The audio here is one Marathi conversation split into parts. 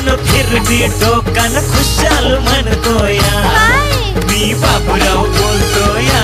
घेऊन फिरती डोकान खुशाल म्हणतोया मी बाबूराव बोलतोया.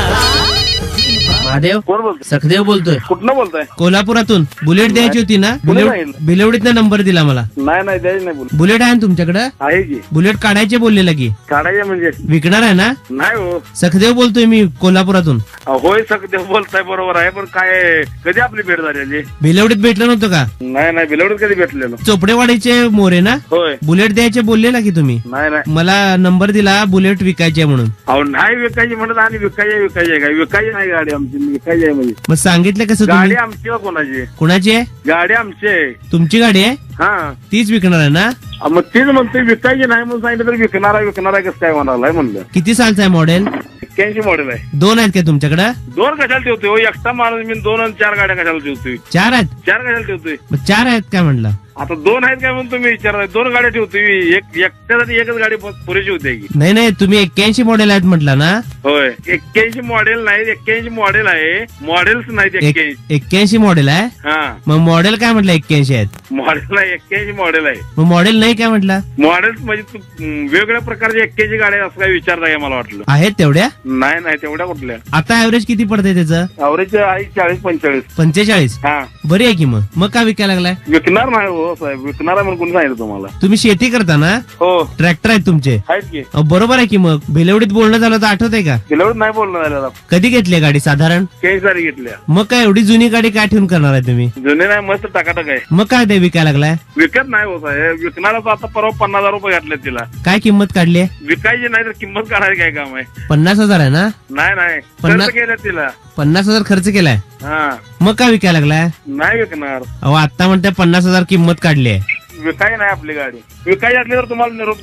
महादेव कोण बोलतोय? सखदेव बोलतोय. कुठनं बोलताय? कोल्हापुरातून. बुलेट द्यायची होती ना? बिलवडीतनं नंबर दिला मला. नाही द्यायची नाही बोल. बुलेट आहे ना तुमच्याकडे? आहे की. बुलेट काढायचे बोललेला की. काढायचे म्हणजे विकणार आहे ना? नाही हो. सखदेव बोलतोय मी कोल्हापुरातून. होय सखदेव बोलताय बरोबर आहे, पण काय कधी आपली भेट झालेली? बिलवडीत भेटलं नव्हतं का? नाही बिलवडीत कधी भेटलेलो. चोपडेवाडीचे मोरे ना? होय. बुलेट द्यायचे बोललेला की तुम्ही? नाही मला नंबर दिला बुलेट विकायचे म्हणून. अहो नाही विकायची म्हणत आणि विकायची काय? विकायची नाही गाडी आमची, विकायची आहे म्हणजे. मग सांगितलं कसं गाडी तुम्ही? आमची का कोणाची? कुणाची आहे? गाडी आमची आहे. तुमची गाडी आहे? हा तीच विकणार आहे ना? मग तीच म्हणतोय विकायची नाही म्हणून सांगितलं तर विकणार आहे कसं काय म्हणालाय म्हणलं. किती सालचं आहे मॉडेल? 81 मॉडेल आहे. 2 आहेत का तुमच्याकडे? 2 कशाला ठेवतोय? एकटा माणूस मी 2 आणि 4 गाड्या कशाला ठेवतोय? 4 आहेत? 4 कशाला ठेवतोय? मग 4 आहेत काय म्हणलं? आता 2 आहेत काय म्हणून तुम्ही विचारताय? 2 गाड्या ठेवतोय. एकट्यासाठी एकच गाडी पुरेशी होते की? नाही तुम्ही 81 मॉडेल आहेत म्हटलं ना? होय 81 मॉडेल नाही, 81 मॉडेल आहे. मॉडेल्स नाहीत 81. 81 मॉडेल आहे? हा मग मॉडेल काय म्हटलं 81 आहेत? मॉडेल नाही, 81 मॉडेल आहे. मग मॉडेल नाही काय म्हटलं? मॉडेल्स म्हणजे वेगवेगळ्या प्रकारचे 81 गाड्या असं काय विचारताय मला वाटलं. आहेत तेवढ्या? नाही तेवढ्या कुठल्या. आता ऍव्हरेज किती पडतंय त्याचं? अवरेज आहे 40-45. 45? हा बरी आहे की मग का विकायला लागलाय? विकणार नाही हो साहेब, विकणार आहे म्हणून कोणी सांगितलं तुम्हाला? तुम्ही शेती करता ना? हो. ट्रॅक्टर आहेत तुमचे? आहेत की. बरोबर आहे की. मग भिलवडीत बोलणं झालं तर आठवत आहे का? भिलवडीत नाही बोलणं झालं. कधी घेतली गाडी साधारण? 40 सारी घेतल्या. मग काय एवढी जुनी गाडी काय ठेवून करणार आहे तुम्ही? जुने नाही, मस्त टाकाटक आहे. मग काय ते विकायला लागलाय? विकत नाही हो साहेब, विकणारा आता परवा 50,000 रुपये घातले तिला. काय किंमत काढली आहे? विकायची नाही तर किंमत काढायची काय काम आहे? 50,000 आहे ना? नाही 50,000 खर्च केलं तिला. 50,000 खर्च केलाय? हा मग काय विकायला लागलाय? नाही विकणार. अहो आता म्हणते 50,000 किंमत काढली आहे. विकाय नाही आपली गाडी. विकायची असली तर तुम्हाला निरोप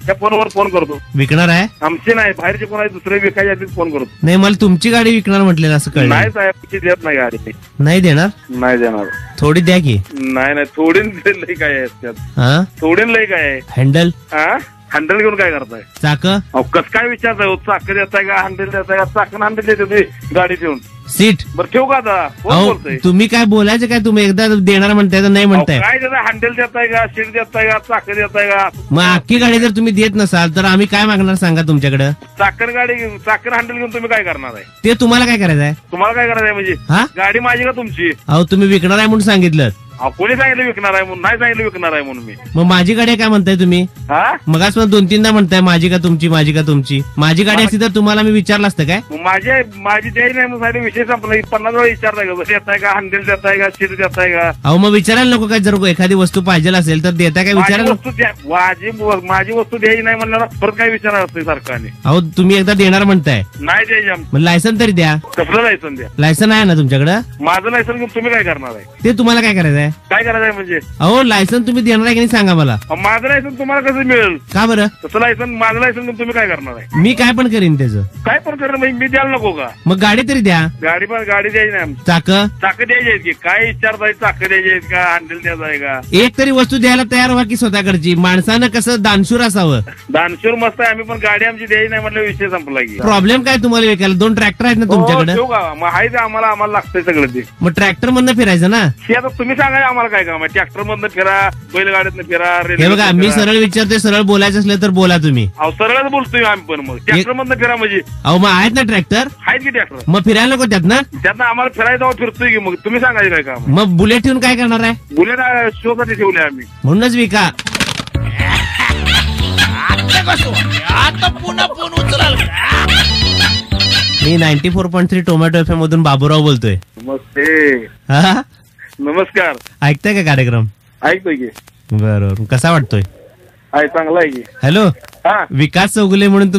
त्या फोनवर फोन करतो. विकणार आहे? आमची नाही, बाहेरचे कोण आहे दुसरे विकायची असली फोन करतो. नाही मला तुमची गाडी विकणार म्हटलेलं असं कळलं. नाही साहेब देत नाही गाडी. नाही देणार? नाही देणार. थोडी द्या की. नाही थोडी लई काय आहे त्यात. हा थोडी लई काय आहे? हँडल? हा हँडल घेऊन काय करताय? चाक? कसं काय विचारताय? चाक देताय का हँडल देताय का? चाकन हँडल देते तुम्ही गाडी ठेवून. सीट? बरं ठेवू का आता? कोण अहो बोलतोय? तुम्ही काय बोलायचं काय? तुम्ही एकदा देणार म्हणताय तर नाही म्हणताय. काय देताय? हँडल देताय का? सीट देताय का? चाक देताय का? मग अख्खी गाडी जर तुम्ही देत नसाल तर आम्ही काय मागणार सांगा तुमच्याकडे? चाकर गाडी चाकर हँडल घेऊन तुम्ही काय करणार आहे? ते तुम्हाला काय करायचं आहे? तुम्हाला काय करायचं आहे म्हणजे? हा गाडी माझी का तुमची? अहो तुम्ही विकणार आहे म्हणून सांगितलं. कोणी सांगितलं विकणार आहे म्हणून? नाही सांगितलं विकणार आहे म्हणून मी. मग माझी गाडी काय म्हणताय तुम्ही? हा मगाच पण 2-3दा म्हणताय माझी का तुमची, माझी का तुमची. माझी गाडी असती तर तुम्हाला मी विचारलं असतं काय? माझी द्यायची नाही म्हणून सांगितलं. विषय संपला. 50 वेळा विचारताय का? देताय का? हँडल देताय का? सीट देताय का? अहो मग विचारायला नको काय? जर एखादी वस्तू पाहिजे असेल तर देता काय? माझी विचारायला. वस्तू माझी वस्तू द्यायची नाही म्हणल्यावर परत काय विचारणार असते सरकारने? अहो तुम्ही एकदा देणार म्हणताय, नाही द्यायची आमची. मग लायसन तरी द्या. कसलं लायसन द्या? लायसन आहे ना तुमच्याकडे? माझं लायसन घेऊन तुम्ही काय करणार आहे? ते तुम्हाला काय करायचं आहे? काय करायचं आहे म्हणजे? अहो लायसन तुम्ही देणार आहे की नाही सांगा मला. माझं लायसन तुम्हाला कसं मिळेल? का बरं? तसं लायसन माझं लायसन घेऊन तुम्ही काय करणार आहे? मी काय पण करीन त्याचं. काय पण करणार म्हणजे मी द्यायला नको का? मग गाडी तरी द्या. गाडी द्यायची नाही आमची. चाक? चाक द्यायची आहेत की काय विचारताय? चाक द्यायची आहेत का? हँडल द्यायचं आहे का? एक तरी वस्तू द्यायला तयार व्हा की स्वतःकडची. माणसानं कसं दानशूर असावं. दानशूर मस्त आहे आम्ही, पण गाडी आमची द्यायची नाही म्हटलं विषय संपला की. प्रॉब्लेम काय तुम्हाला विकायला? 2 ट्रॅक्टर आहेत ना तुमच्याकडे? ठेवू का? मग आहे ते आम्हाला लागतंय सगळं ते. मग ट्रॅक्टर मधनं फिरायचं ना? आता तुम्ही सांगा आम्हाला काय काम आहे? ट्रॅक्टर मधनं फिरा, बैलगाडीतनं फिरा, हे बघा मी सरळ विचारते, सरळ बोलायचं असलं तर बोला तुम्ही. अहो सरळच बोलतोय आम्ही पण. मग ट्रॅक्टर मधनं फिरा म्हणजे? अहो मग आहेत ना ट्रॅक्टर? आहेत की ट्रॅक्टर? मग फिरायला नको त्यात ना? त्यातनं आम्हाला फिरायला जाऊ फिरतोय की. मग तुम्ही सांगायचं काय काम? मग बुलेट ठेवून काय करणार आहे? बुलेट शो साठी ठेवले आम्ही. म्हणूनच विका. आता पुन्हा फोन उचलाल का? मी 94.3 टोमॅटो FM मधून बाबूराव बोलतोय. नमस्ते. हा नमस्कार. ऐकताय का कार्यक्रम? ऐकतोय की. बरोबर. कसा वाटतोय? आहे चांगला आहे की. हॅलो हा विकास चौगुले म्हणून